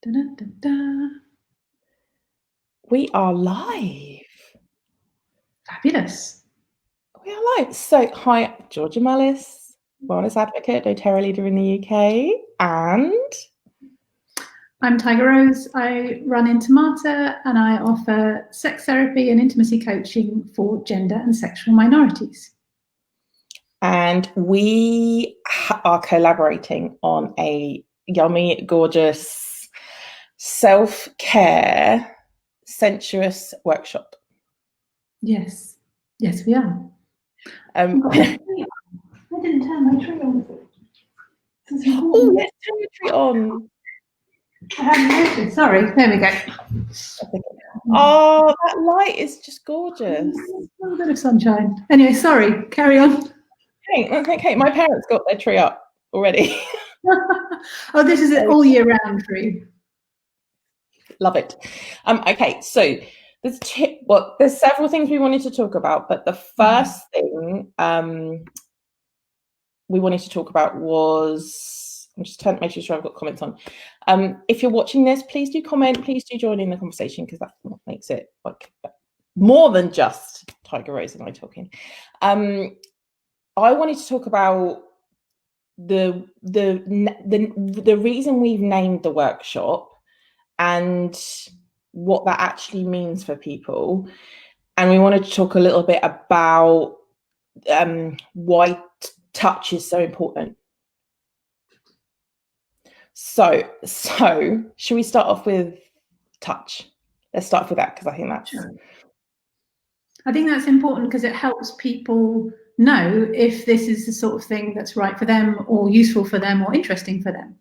Da, da, da, da. We are live. Fabulous. We are live. So, hi, Georgia Mullis, wellness advocate, doTERRA leader in the UK, and I'm Tiger Rose. I run Intimata and I offer sex therapy and intimacy coaching for gender and sexual minorities. And we are collaborating on a yummy, gorgeous self-care, sensuous workshop. Yes, we are. I didn't turn my tree on. Oh, let's turn the tree on. I hadn't noticed. Sorry, there we go. Oh, that light is just gorgeous. A little bit of sunshine. Anyway, sorry, carry on. Hey, that's okay. My parents got their tree up already. Oh, this is an all year round tree. Love it. Okay, so there's several things we wanted to talk about, but the first thing we wanted to talk about was, I'm just making sure I've got comments on. If you're watching this, please do comment, please do join in the conversation, because that's what makes it like more than just Tiger Rose and I talking. I wanted to talk about the reason we've named the workshop and what that actually means for people. And we wanted to talk a little bit about why touch is so important. So should we start off with touch? Let's start off with that, because I think that's important, because it helps people know if this is the sort of thing that's right for them or useful for them or interesting for them.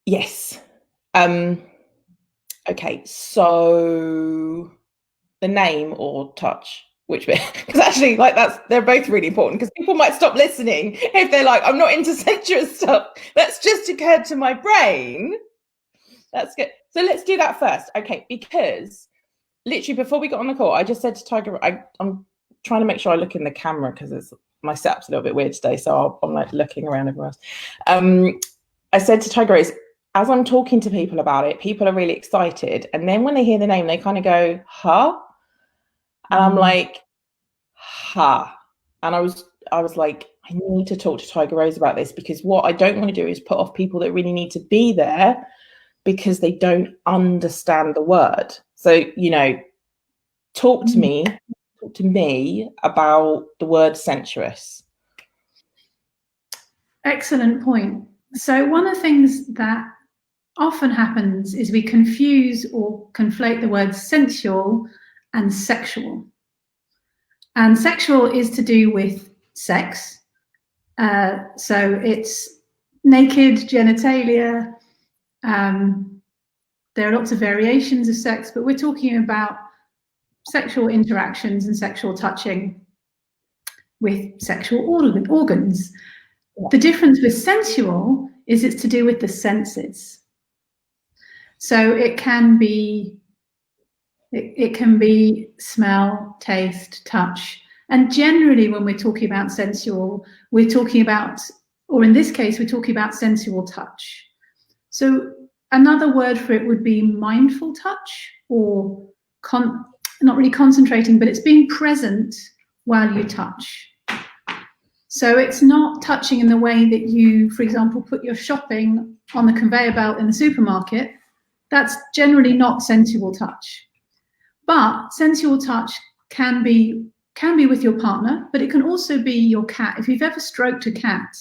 Yes. Okay, so the name or touch, which bit? Because actually, like, they're both really important, because people might stop listening if they're like, I'm not into sensuous stuff. That's just occurred to my brain. That's good. So let's do that first. Okay, because literally before we got on the call, I just said to Tiger, I'm trying to make sure I look in the camera, because my setup's a little bit weird today, so I'm like looking around everywhere else. I said to Tiger, as I'm talking to people about it, people are really excited, and then when they hear the name, they kind of go, huh? And I'm like, huh? And I was like, I need to talk to Tiger Rose about this, because what I don't want to do is put off people that really need to be there because they don't understand the word. So, talk to me about the word sensuous. Excellent point. So one of the things that often happens is we confuse or conflate the words sensual and sexual. And sexual is to do with sex. So it's naked genitalia. There are lots of variations of sex, but we're talking about sexual interactions and sexual touching with sexual organs. The difference with sensual is it's to do with the senses. So it can be smell, taste, touch. And generally, when we're talking about sensual, we're talking about, or in this case, we're talking about sensual touch. So another word for it would be mindful touch, or not really concentrating, but it's being present while you touch. So it's not touching in the way that you, for example, put your shopping on the conveyor belt in the supermarket. That's generally not sensual touch. But sensual touch can be with your partner, but it can also be your cat. If you've ever stroked a cat,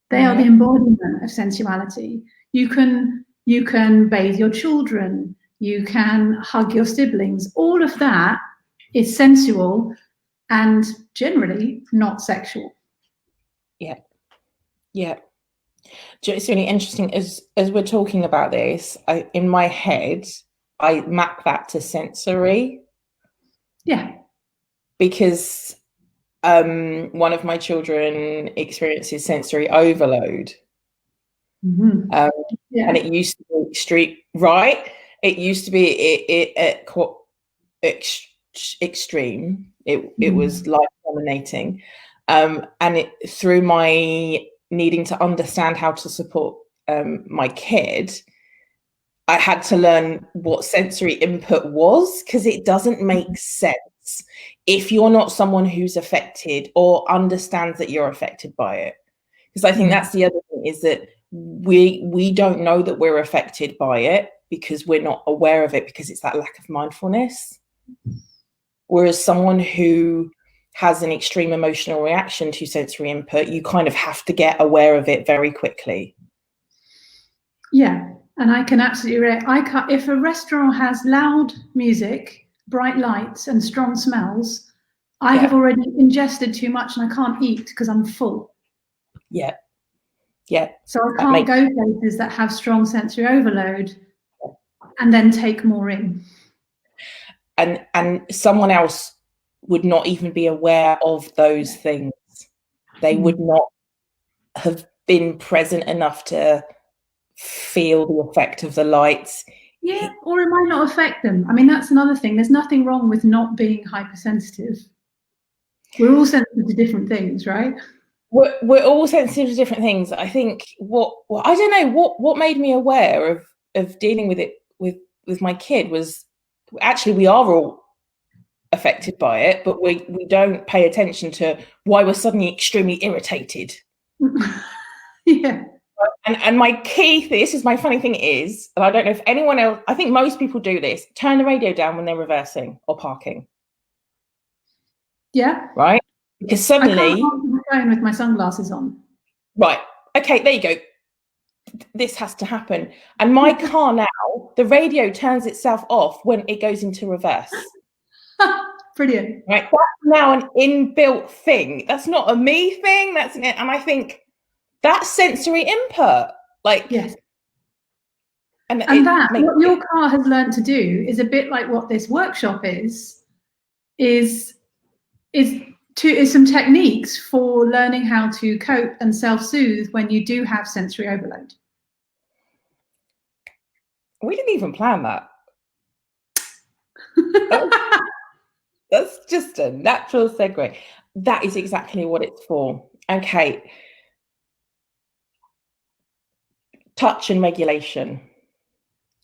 they are the embodiment of sensuality. You can bathe your children, you can hug your siblings. All of that is sensual and generally not sexual. Yeah. It's really interesting as we're talking about this, in my head, I map that to sensory. Yeah. Because one of my children experiences sensory overload. Mm-hmm. And it used to be extreme, right? It used to be extreme. It was life dominating. And through my needing to understand how to support my kid, I had to learn what sensory input was, because it doesn't make sense if you're not someone who's affected or understands that you're affected by it. Because I think that's the other thing, is that we don't know that we're affected by it because we're not aware of it, because it's that lack of mindfulness. Whereas someone who has an extreme emotional reaction to sensory input, you kind of have to get aware of it very quickly. Yeah, and I can absolutely if a restaurant has loud music, bright lights and strong smells, I have already ingested too much and I can't eat because I'm full. Yeah. So I can't go places that have strong sensory overload and then take more in. And someone else would not even be aware of those things. They would not have been present enough to feel the effect of the lights. Yeah, or it might not affect them. I mean, that's another thing. There's nothing wrong with not being hypersensitive. We're all sensitive to different things, right? We're all sensitive to different things. I think I don't know what made me aware of dealing with it with my kid was actually we are all affected by it, but we don't pay attention to why we're suddenly extremely irritated. Yeah. And my key thing, this is my funny thing is, and I don't know if anyone else, I think most people do this, turn the radio down when they're reversing or parking. Yeah. Right? Because suddenly I can't answer the phone with my sunglasses on. Right. Okay, there you go. This has to happen. And my car now, the radio turns itself off when it goes into reverse. Brilliant. Right. That's now an inbuilt thing. That's not a me thing. And I think that's sensory input. Like, yes. And what your car has learned to do is a bit like what this workshop is some techniques for learning how to cope and self-soothe when you do have sensory overload. We didn't even plan that. That's just a natural segue. That is exactly what it's for. Okay. Touch and regulation.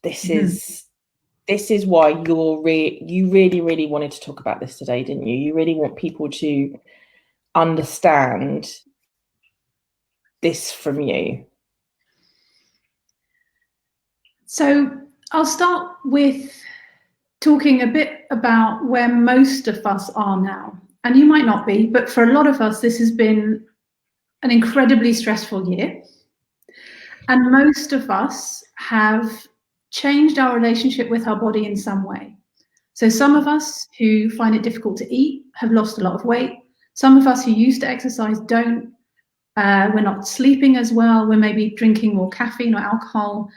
This is why you really wanted to talk about this today, didn't you? You really want people to understand this from you. So I'll start with talking a bit about where most of us are now. And you might not be, but for a lot of us, this has been an incredibly stressful year. And most of us have changed our relationship with our body in some way. So some of us who find it difficult to eat have lost a lot of weight. Some of us who used to exercise don't. We're not sleeping as well. We're maybe drinking more caffeine or alcohol.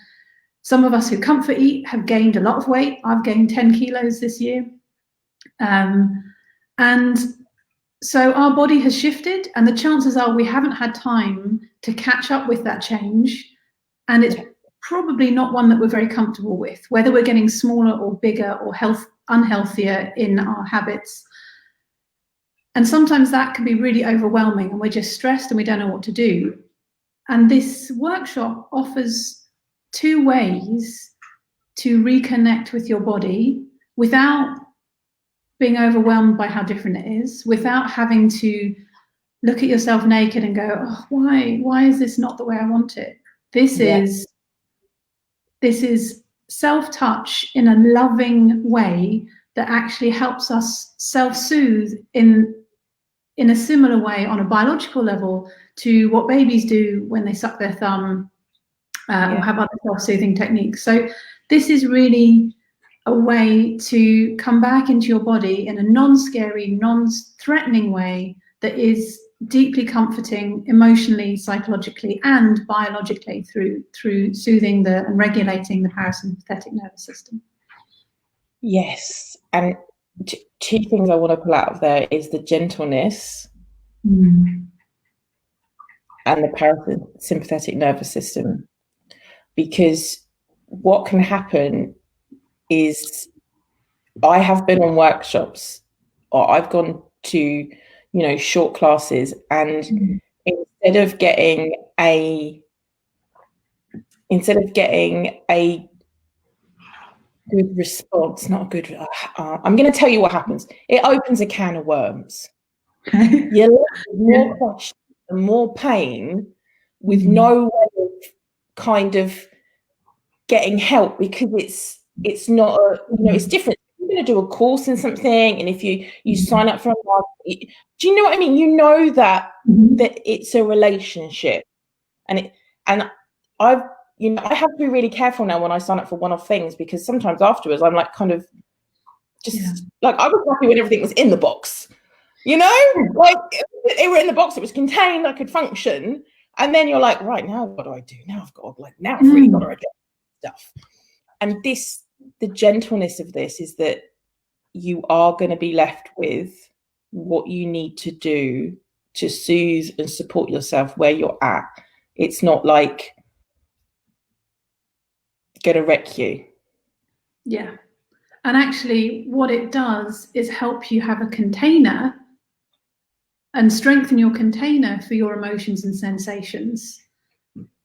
Some of us who comfort eat have gained a lot of weight. I've gained 10 kilos this year. And so our body has shifted, and the chances are we haven't had time to catch up with that change. And it's probably not one that we're very comfortable with, whether we're getting smaller or bigger or unhealthier in our habits. And sometimes that can be really overwhelming, and we're just stressed and we don't know what to do. And this workshop offers 2 ways to reconnect with your body without being overwhelmed by how different it is, without having to look at yourself naked and go, oh, why is this not the way I want it? This is self-touch in a loving way that actually helps us self-soothe in a similar way on a biological level to what babies do when they suck their thumb or have other self-soothing techniques. So this is really a way to come back into your body in a non-scary, non-threatening way that is deeply comforting emotionally, psychologically, and biologically through soothing and regulating the parasympathetic nervous system. Yes, and 2 things I want to pull out of there is the gentleness and the parasympathetic nervous system, because what can happen is I have been on workshops, or I've gone to short classes, and instead of getting a instead of getting a good response, not a good, I'm going to tell you what happens. It opens a can of worms. You're left with more questions and more pain with no way of kind of getting help, because it's not it's different. You're going to do a course in something, and if you sign up for a month, do you know what I mean? You know that it's a relationship, and I've I have to be really careful now when I sign up for one-off things, because sometimes afterwards I'm like kind of just like, I was happy when everything was in the box, like they were in the box, it was contained, I could function, and then you're like, right, now what do I do? Now I've really got to get stuff. And the gentleness of this is that you are going to be left with what you need to do to soothe and support yourself where you're at. It's not like going to wreck you. Yeah. And actually what it does is help you have a container and strengthen your container for your emotions and sensations.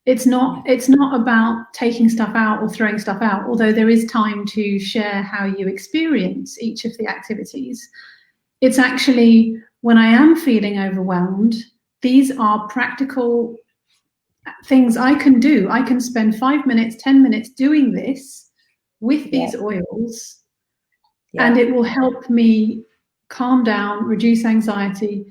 It's not about taking stuff out or throwing stuff out, although there is time to share how you experience each of the activities. It's actually, when I am feeling overwhelmed, these are practical things I can do. I can spend 5 minutes, 10 minutes doing this with these oils, and it will help me calm down, reduce anxiety.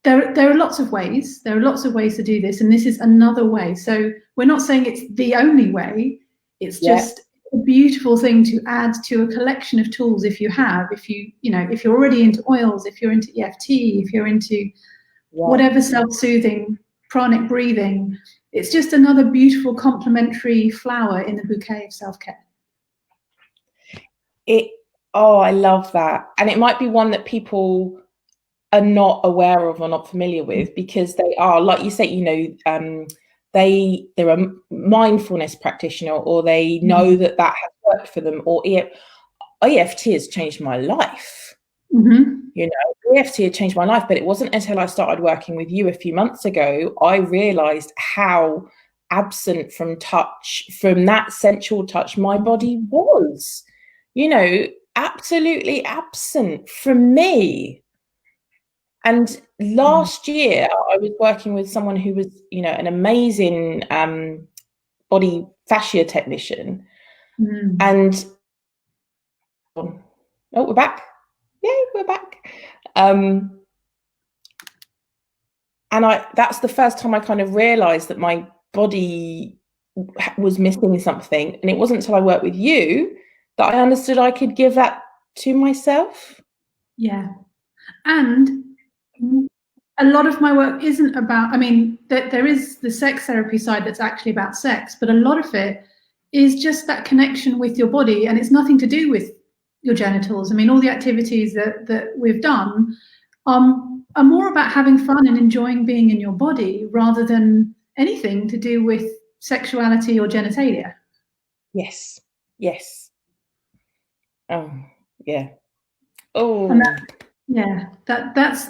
There are lots of ways. There are lots of ways to do this, and this is another way. So we're not saying it's the only way. It's just a beautiful thing to add to a collection of tools. If you're already into oils, if you're into EFT, if you're into whatever self-soothing, pranic breathing, it's just another beautiful complementary flower in the bouquet of self-care. I love that. And it might be one that people are not aware of or not familiar with, because they are, like you say, they're a mindfulness practitioner, or they know that has worked for them, or EFT has changed my life. EFT had changed my life, but it wasn't until I started working with you a few months ago I realized how absent from touch, from that sensual touch, my body was, absolutely absent from me. And last year I was working with someone who was, an amazing body fascia technician. And we're back. Yay, we're back. And that's the first time I kind of realized that my body was missing something. And it wasn't until I worked with you that I understood I could give that to myself. Yeah. And a lot of my work isn't about, there is the sex therapy side that's actually about sex, but a lot of it is just that connection with your body, and it's nothing to do with your genitals. All the activities that we've done are more about having fun and enjoying being in your body, rather than anything to do with sexuality or genitalia. Yes. Oh, yeah. Oh, That's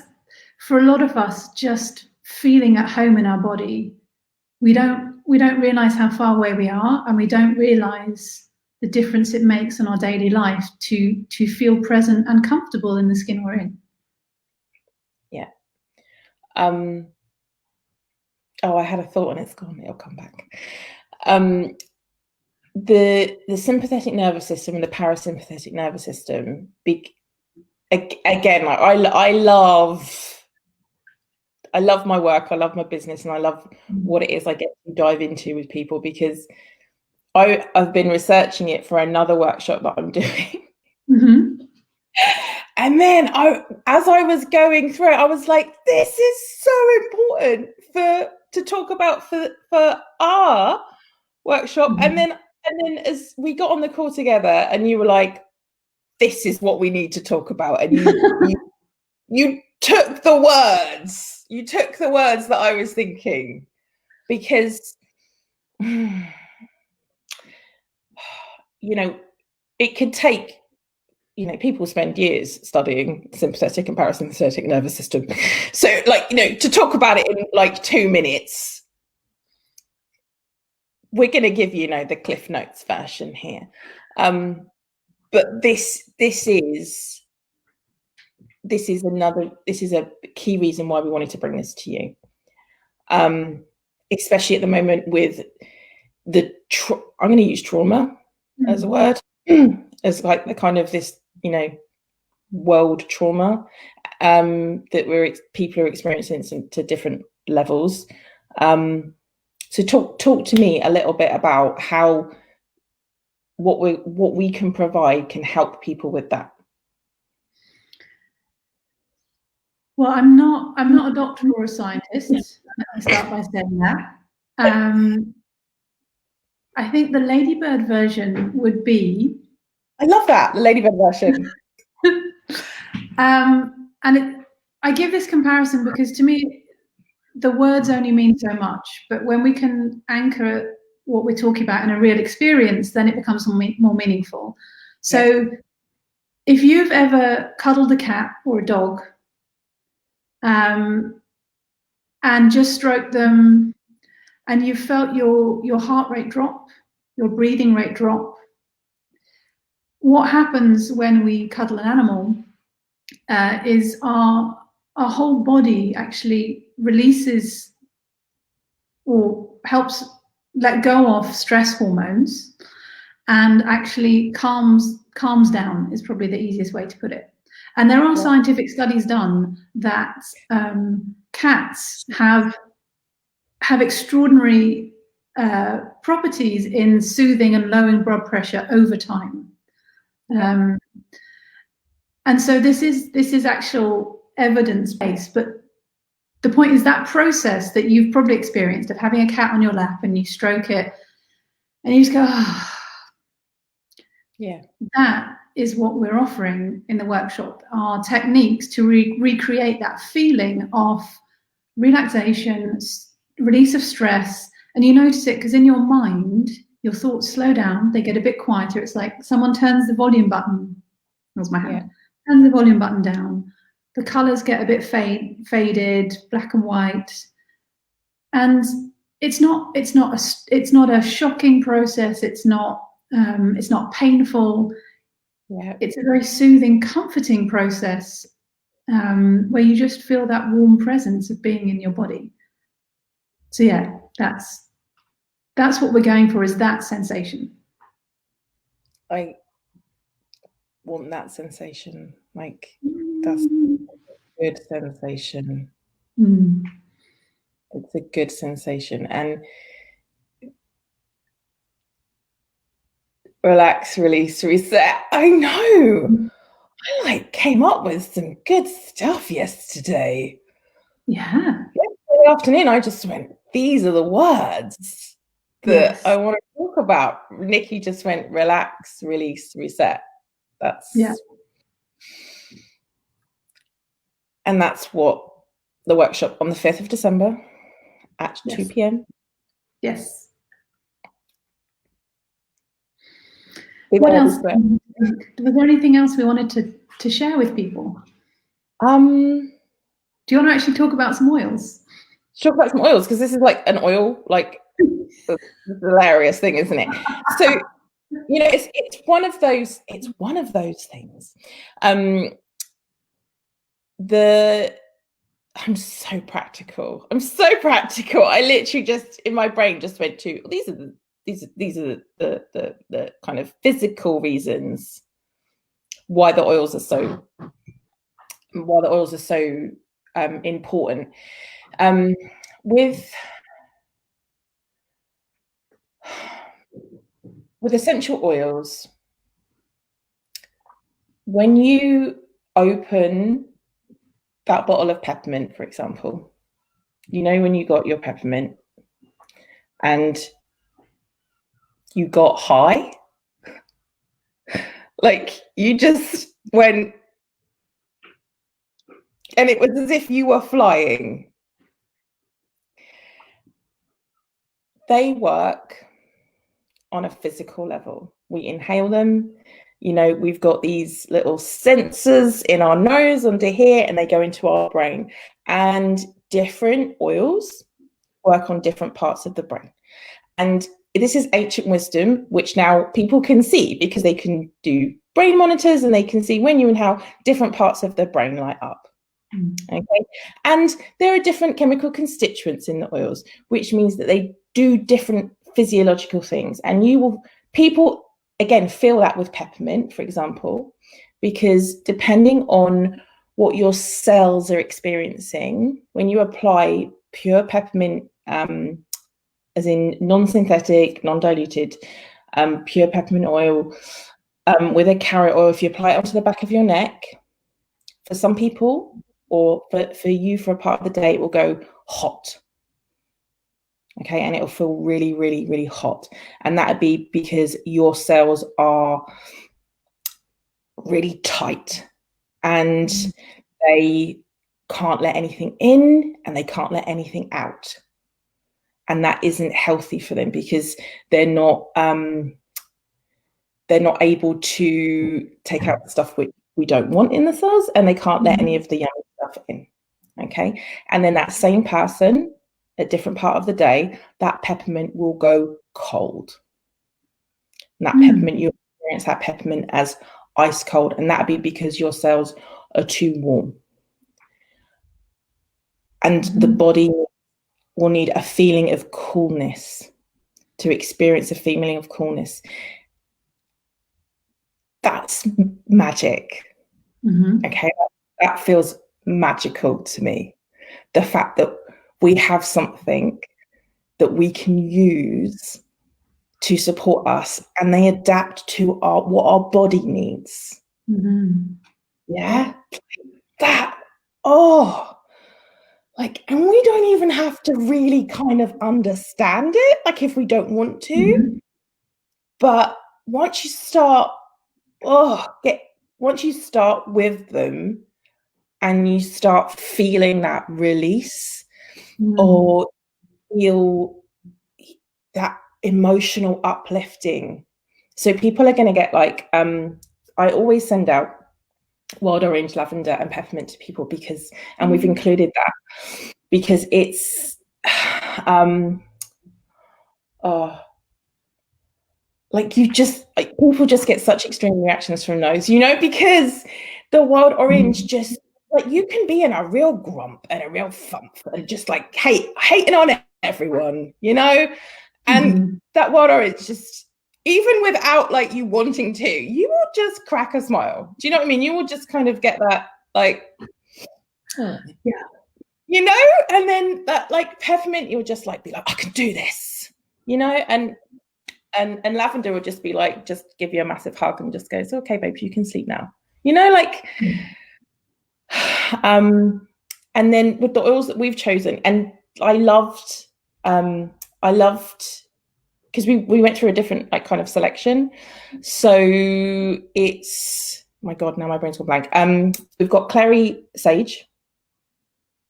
for a lot of us, just feeling at home in our body. We don't realize how far away we are, and we don't realize the difference it makes in our daily life to feel present and comfortable in the skin we're in. Yeah. I had a thought and it's gone. It'll come back. The sympathetic nervous system and the parasympathetic nervous system. Again, like I love my work. I love my business, and I love what it is I get to dive into with people, because I've been researching it for another workshop that I'm doing. And then as I was going through it, I was like, this is so important to talk about for our workshop. And then as we got on the call together, and you were like, this is what we need to talk about. And you took the words. You took the words that I was thinking, because it could take, people spend years studying sympathetic and parasympathetic nervous system. So to talk about it in like 2 minutes, we're going to give the Cliff Notes version here, but this is a key reason why we wanted to bring this to you, especially at the moment with I'm going to use trauma as a word, as like the kind of this world trauma that people are experiencing to different levels. So talk to me a little bit about how what we can provide can help people with that. Well, I'm not a doctor or a scientist. Let me start by saying that. I think the ladybird version would be. I love that, the ladybird version. I give this comparison because to me, the words only mean so much. But when we can anchor what we're talking about in a real experience, then it becomes more meaningful. So if you've ever cuddled a cat or a dog, and just stroked them, and you felt your heart rate drop, your breathing rate drop, what happens when we cuddle an animal is our whole body actually releases or helps let go of stress hormones and actually calms down, is probably the easiest way to put it. And there are scientific studies done that cats have extraordinary properties in soothing and lowering blood pressure over time. And so this is actual evidence-based, but the point is that process that you've probably experienced of having a cat on your lap and you stroke it and you just go, that is what we're offering in the workshop, are techniques to recreate that feeling of relaxation, release of stress. And you notice it because in your mind, your thoughts slow down, they get a bit quieter. It's like someone turns the volume button. That was my hand. Turns the volume button down. The colors get a bit faded, black and white. And it's not a shocking process. It's not painful. It's a very soothing, comforting process where you just feel that warm presence of being in your body. So that's what we're going for, is that sensation. I want that sensation. Like, that's a good sensation. It's a good sensation. And relax, release, reset. I know. I came up with some good stuff yesterday. Yesterday afternoon, I just went, these are the words that I want to talk about. Nikki just went, relax, release, reset. And that's what the workshop on the 5th of December at 2 p.m. Yes. What else? Was there anything else we wanted to share with people? Do you want to actually talk about some oils? Talk about some oils, because this is like an oil, like hilarious thing, isn't it? So, it's one of those things. I'm so practical. I literally just in my brain just went to these are the kind of physical reasons why the oils are so important. With essential oils, when you open that bottle of peppermint, for example, when you got your peppermint and you got high, like you just went, and it was as if you were flying. They work on a physical level. We inhale them. We've got these little sensors in our nose under here, and they go into our brain. And different oils work on different parts of the brain. And this is ancient wisdom, which now people can see because they can do brain monitors and they can see when you and how different parts of the brain light up. Okay, and there are different chemical constituents in the oils, which means that they do different physiological things. And people again feel that with peppermint, for example, because depending on what your cells are experiencing, when you apply pure peppermint, as in non-synthetic, non-diluted, pure peppermint oil with a carrot oil, if you apply it onto the back of your neck, for some people, or for you for a part of the day, it will go hot. Okay, and it'll feel really, really, really hot. And that would be because your cells are really tight and they can't let anything in and they can't let anything out. And that isn't healthy for them because they're not able to take out the stuff which we don't want in the cells, and they can't let any of the yummy stuff in. Okay, and then that same person at different part of the day, that peppermint will go cold. And that peppermint, you experience that peppermint as ice cold, and that'd be because your cells are too warm. And the body will need a feeling of coolness to experience a feeling of coolness. That's magic. Okay, that feels magical to me. The fact that we have something that we can use to support us, and they adapt to what our body needs. Yeah, that, and we don't even have to really kind of understand it, like if we don't want to. But once you start, once you start with them and you start feeling that release or feel that emotional uplifting. So people are going to get like, I always send out wild orange, lavender and peppermint to people because, and we've included that because it's, people just get such extreme reactions from those, because the wild orange just, like, you can be in a real grump and a real thump and just like hating on everyone, and that wild orange just, even without like you wanting to, you will just crack a smile. Do you know what I mean? You will just kind of get that like, and then that like peppermint, you'll just like be like, I can do this, and lavender will just be like, just give you a massive hug and just go, it's okay, babe, you can sleep now. And then with the oils that we've chosen, and I loved because we went through a different like kind of selection. So it's, oh my God, now my brain's gone blank. We've got clary sage.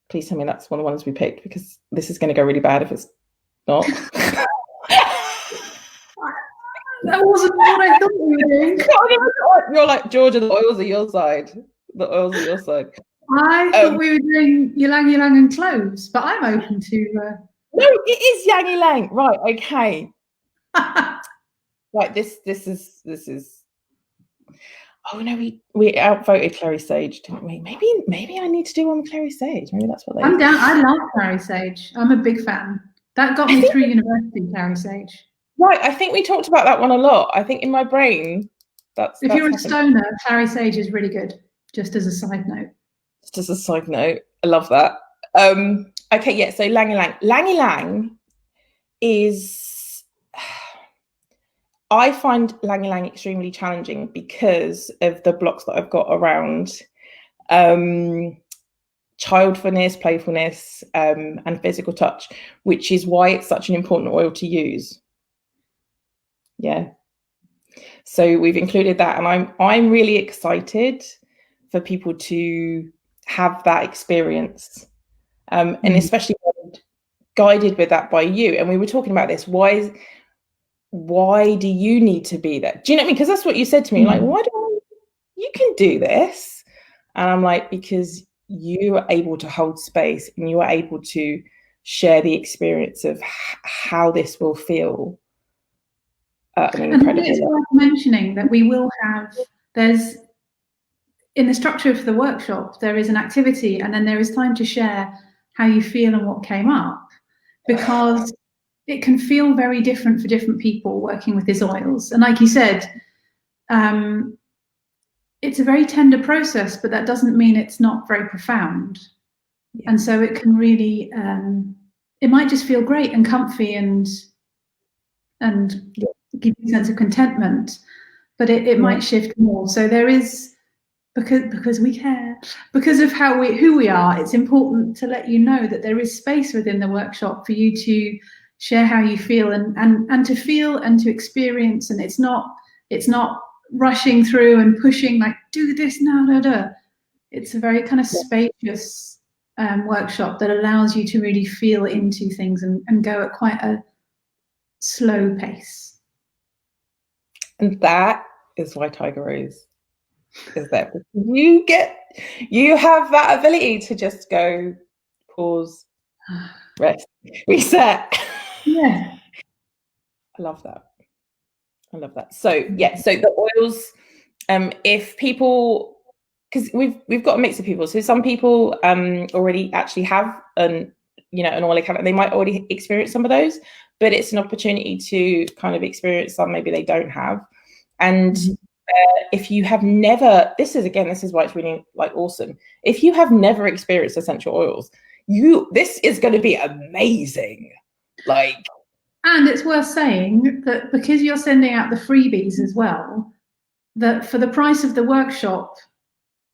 Please tell me that's one of the ones we picked, because this is going to go really bad if it's not. That wasn't what I thought we were doing. You're like, Georgia, the oils are your side. The oils are your side. I thought we were doing ylang ylang and cloves, but I'm open to. No, it is yang ylang. Right. Okay. Right. This is. Oh no, we outvoted clary sage, didn't we? Maybe I need to do one with clary sage. Maybe that's what they. I'm down. I love clary sage. I'm a big fan. That got me through university. Clary sage. Right. I think we talked about that one a lot. I think in my brain, if you're a stoner, clary sage is really good. Just as a side note. Just as a side note, I love that. Okay, yeah. So ylang ylang. Ylang ylang is. I find ylang ylang extremely challenging because of the blocks that I've got around childfulness, playfulness, and physical touch, which is why it's such an important oil to use. Yeah. So we've included that, and I'm really excited for people to have that experience, and especially guided with that by you. And we were talking about this. Why do you need to be there? Do you know what I mean? Because that's what you said to me. Like, you can do this. And I'm like, because you are able to hold space and you are able to share the experience of how this will feel an And it's incredible. worth mentioning that we will have, there's, in the structure of the workshop, there is an activity and then there is time to share how you feel and what came up, because it can feel very different for different people working with these oils. And like you said, it's a very tender process, but that doesn't mean it's not very profound. Yeah. And so it can really, it might just feel great and comfy and give you a sense of contentment, but it might shift more. So there is, because we care, because of who we are, it's important to let you know that there is space within the workshop for you to share how you feel and to feel and to experience. And it's not rushing through and pushing like, do this now. It's a very kind of spacious workshop that allows you to really feel into things and go at quite a slow pace. And that is why Tiger Rose is there. You have that ability to just go, pause, rest, reset. Yeah. I love that. So yeah, so the oils, if people, because we've got a mix of people. So some people already actually have an oil account, they might already experience some of those, but it's an opportunity to kind of experience some maybe they don't have. And if you have never, this is why it's really like awesome. If you have never experienced essential oils, this is going to be amazing. Like, and it's worth saying that because you're sending out the freebies as well, that for the price of the workshop,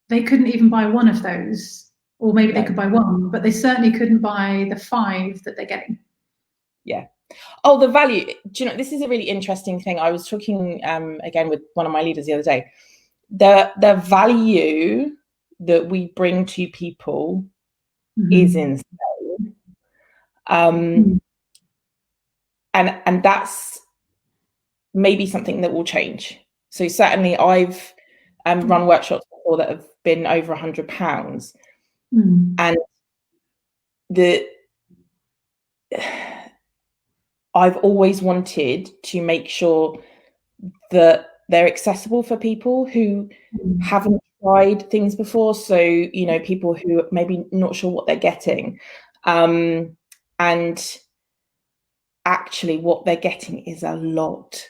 they couldn't even buy one of those, or maybe they could buy one, but they certainly couldn't buy the 5 that they're getting. Yeah. Oh, the value. Do you know, this is a really interesting thing. I was talking again with one of my leaders the other day. The value that we bring to people is insane. And that's maybe something that will change. So certainly I've run workshops before that have been over £100. And I've always wanted to make sure that they're accessible for people who haven't tried things before. So, people who are maybe not sure what they're getting. And actually what they're getting is a lot.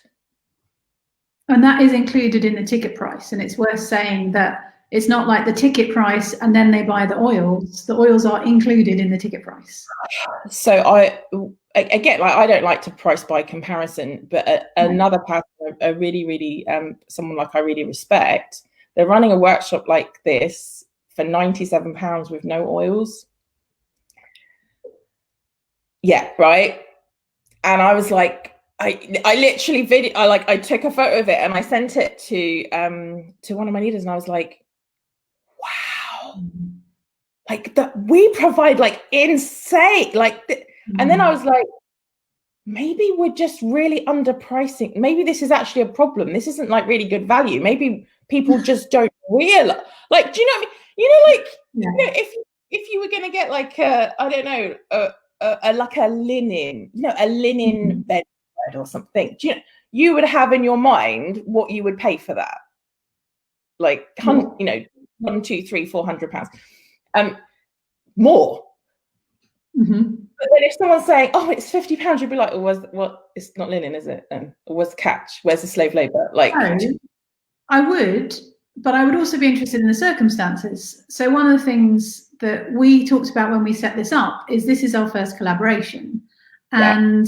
And that is included in the ticket price. And it's worth saying that it's not like the ticket price and then they buy the oils. The oils are included in the ticket price. So I don't like to price by comparison, but another person, a really, really, someone like I really respect, they're running a workshop like this for £97 with no oils. Yeah, right. And I was like, I literally I took a photo of it and I sent it to one of my leaders, and I was like, wow, like that we provide like insane, and then I was like, maybe we're just really underpricing. Maybe this is actually a problem. This isn't like really good value. Maybe people just don't realize. Like, do you know what I mean? If you were gonna get like I don't know, like a linen, a linen bedspread or something, you would have in your mind what you would pay for that, like £100, £200, £300, £400, more. But then if someone's saying, "Oh, it's £50," you'd be like, "Oh, what? It's not linen, is it? Then where's the catch? Where's the slave labor?" Like, I would, but I would also be interested in the circumstances. So one of the things that we talked about when we set this up is this is our first collaboration, and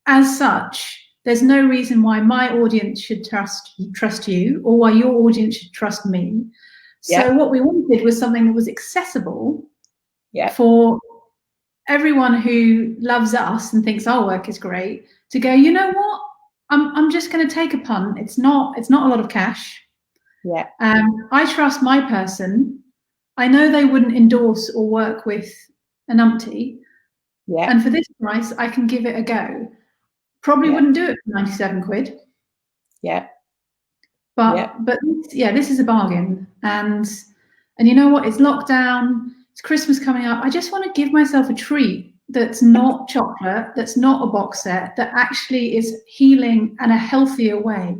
as such, there's no reason why my audience should trust you, or why your audience should trust me. So what we wanted was something that was accessible for everyone who loves us and thinks our work is great to go, you know what? I'm just going to take a punt. It's not a lot of cash. Yeah. I trust my person. I know they wouldn't endorse or work with an umpty. Yeah. And for this price, I can give it a go. Probably wouldn't do it for 97 quid. Yeah. But this is a bargain. And you know what? It's lockdown. It's Christmas coming up. I just want to give myself a treat that's not chocolate, that's not a box set, that actually is healing and a healthier way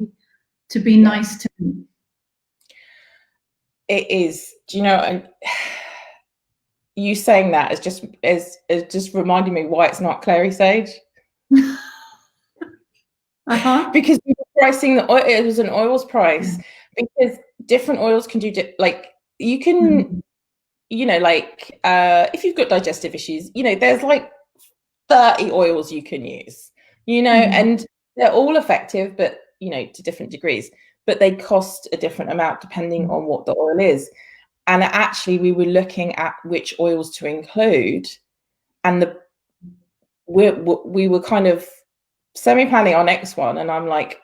to be nice to me. It is. Do you know? And you saying that is just reminding me why it's not clary sage. Because we were pricing the oil. It was an oils price because different oils can do like you can. You know, like if you've got digestive issues, you know, there's like 30 oils you can use, you know, and they're all effective, but, you know, to different degrees, but they cost a different amount depending on what the oil is. And actually, we were looking at which oils to include, and we were kind of semi-planning our next one. And I'm like,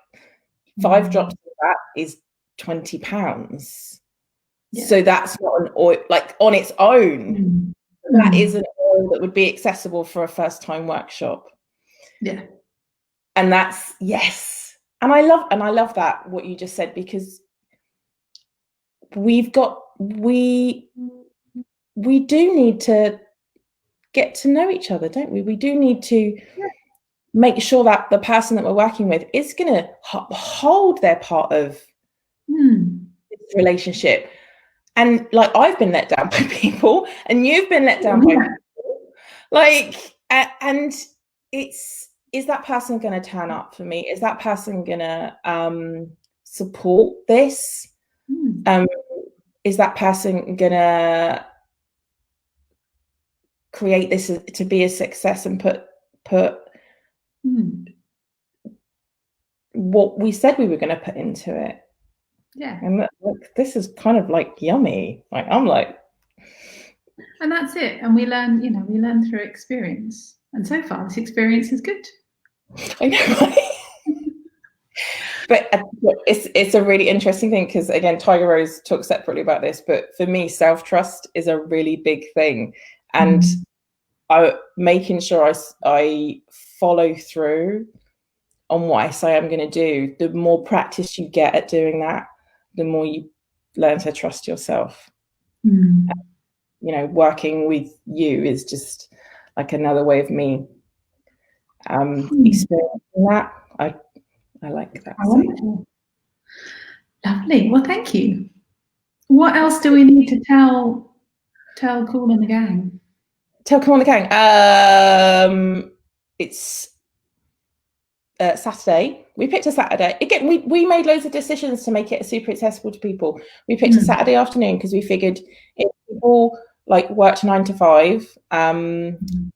5 drops of that is £20. Yeah. So that's not an oil, like on its own. That is an oil that would be accessible for a first-time workshop. Yeah. And that's, yes. And I love that, what you just said, because we do need to get to know each other, don't we? We do need to make sure that the person that we're working with is going to hold their part of this relationship. And like, I've been let down by people, and you've been let down by people. Like, and is that person going to turn up for me? Is that person going to support this? Is that person going to create this to be a success and put what we said we were going to put into it? Yeah. And look, this is kind of like yummy. Like, I'm like, and that's it. And we learn, you know, we learn through experience. And so far, this experience is good. I know. But it's a really interesting thing, because again, Tiger Rose talks separately about this, but for me, self-trust is a really big thing. And making sure I follow through on what I say I'm going to do. The more practice you get at doing that, the more you learn to trust yourself. You know, working with you is just like another way of me experiencing that. I like that. So. Lovely. Well, thank you. What else do we need to tell Cool and the Gang? Tell Cool and the Gang. It's Saturday. We picked a Saturday. Again, we made loads of decisions to make it super accessible to people. We picked a Saturday afternoon because we figured if people like worked 9 to 5,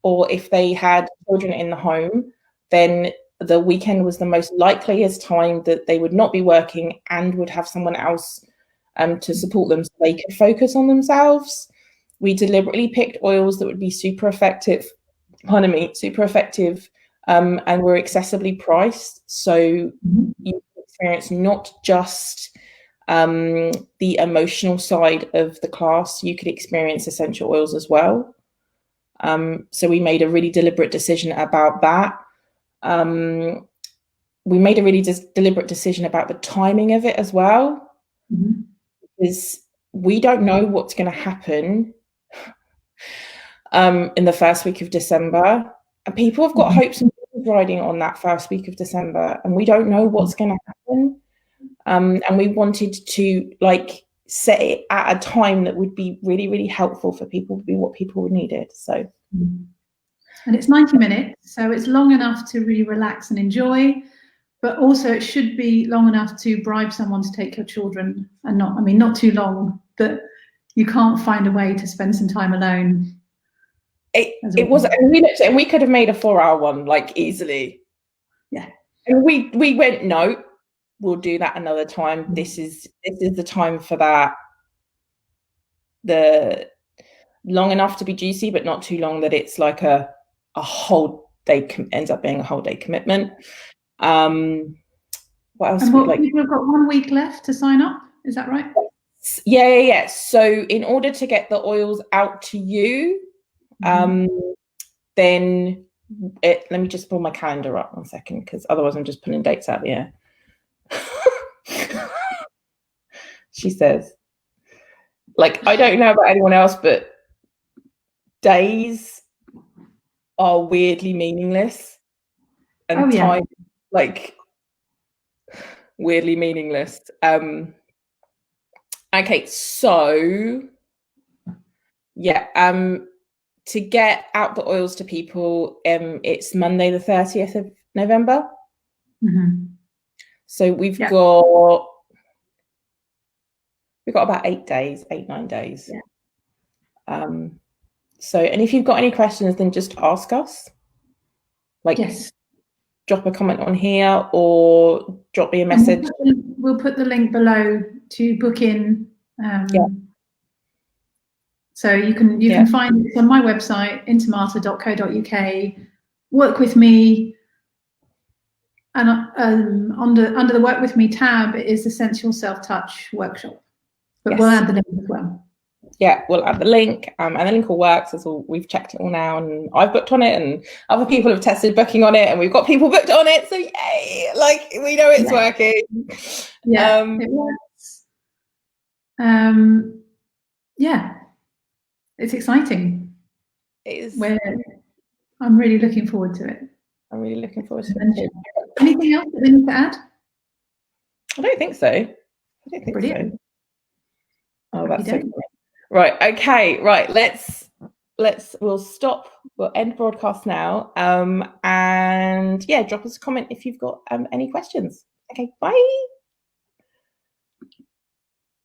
or if they had children in the home, then the weekend was the most likeliest time that they would not be working and would have someone else to support them so they could focus on themselves. We deliberately picked oils that would be super effective, and were accessibly priced. So you experience not just the emotional side of the class, you could experience essential oils as well. So we made a really deliberate decision about that. We made a really deliberate decision about the timing of it as well, because we don't know what's going to happen in the first week of December. And people have got hopes and dreams riding on that first week of December, and we don't know what's going to happen. And we wanted to like set it at a time that would be really, really helpful for people, to be what people needed. So, and it's 90 minutes, so it's long enough to really relax and enjoy, but also it should be long enough to bribe someone to take your children, and not too long that you can't find a way to spend some time alone. It was, and we could have made a 4-hour one like easily. Yeah. And we went, no, we'll do that another time. This is the time for that. The long enough to be juicy, but not too long that it's like a whole day ends up being a whole day commitment. What else? And people have got 1 week left to sign up. Is that right? Yeah. So in order to get the oils out to you, then let me just pull my calendar up 1 second, because otherwise I'm just pulling dates out of the air. She says, like, I don't know about anyone else, but days are weirdly meaningless, and time like weirdly meaningless. Okay, so yeah, to get out the oils to people, it's Monday the 30th of November. Mm-hmm. So we've got about 8 days, 9 days. Yeah. So, and if you've got any questions, then just ask us. Like, drop a comment on here or drop me a message. We'll put the link below to book in. So you can find it on my website, intomata.co.uk. Work with me, and under the Work with Me tab is the Sensual Self-Touch workshop. But we'll add the link as well. Yeah, we'll add the link, and the link will work. So we've checked it all now, and I've booked on it, and other people have tested booking on it, and we've got people booked on it. So yay! Like, we know it's working. Yeah, it works. Yeah, it's exciting. It is. I'm really looking forward to it. I'm really looking forward to it. Anything else that we need to add? I don't think so. Brilliant. So. Oh, that's so funny. Right. Okay. Right. We'll stop. We'll end broadcast now. And yeah, drop us a comment if you've got any questions. Okay. Bye.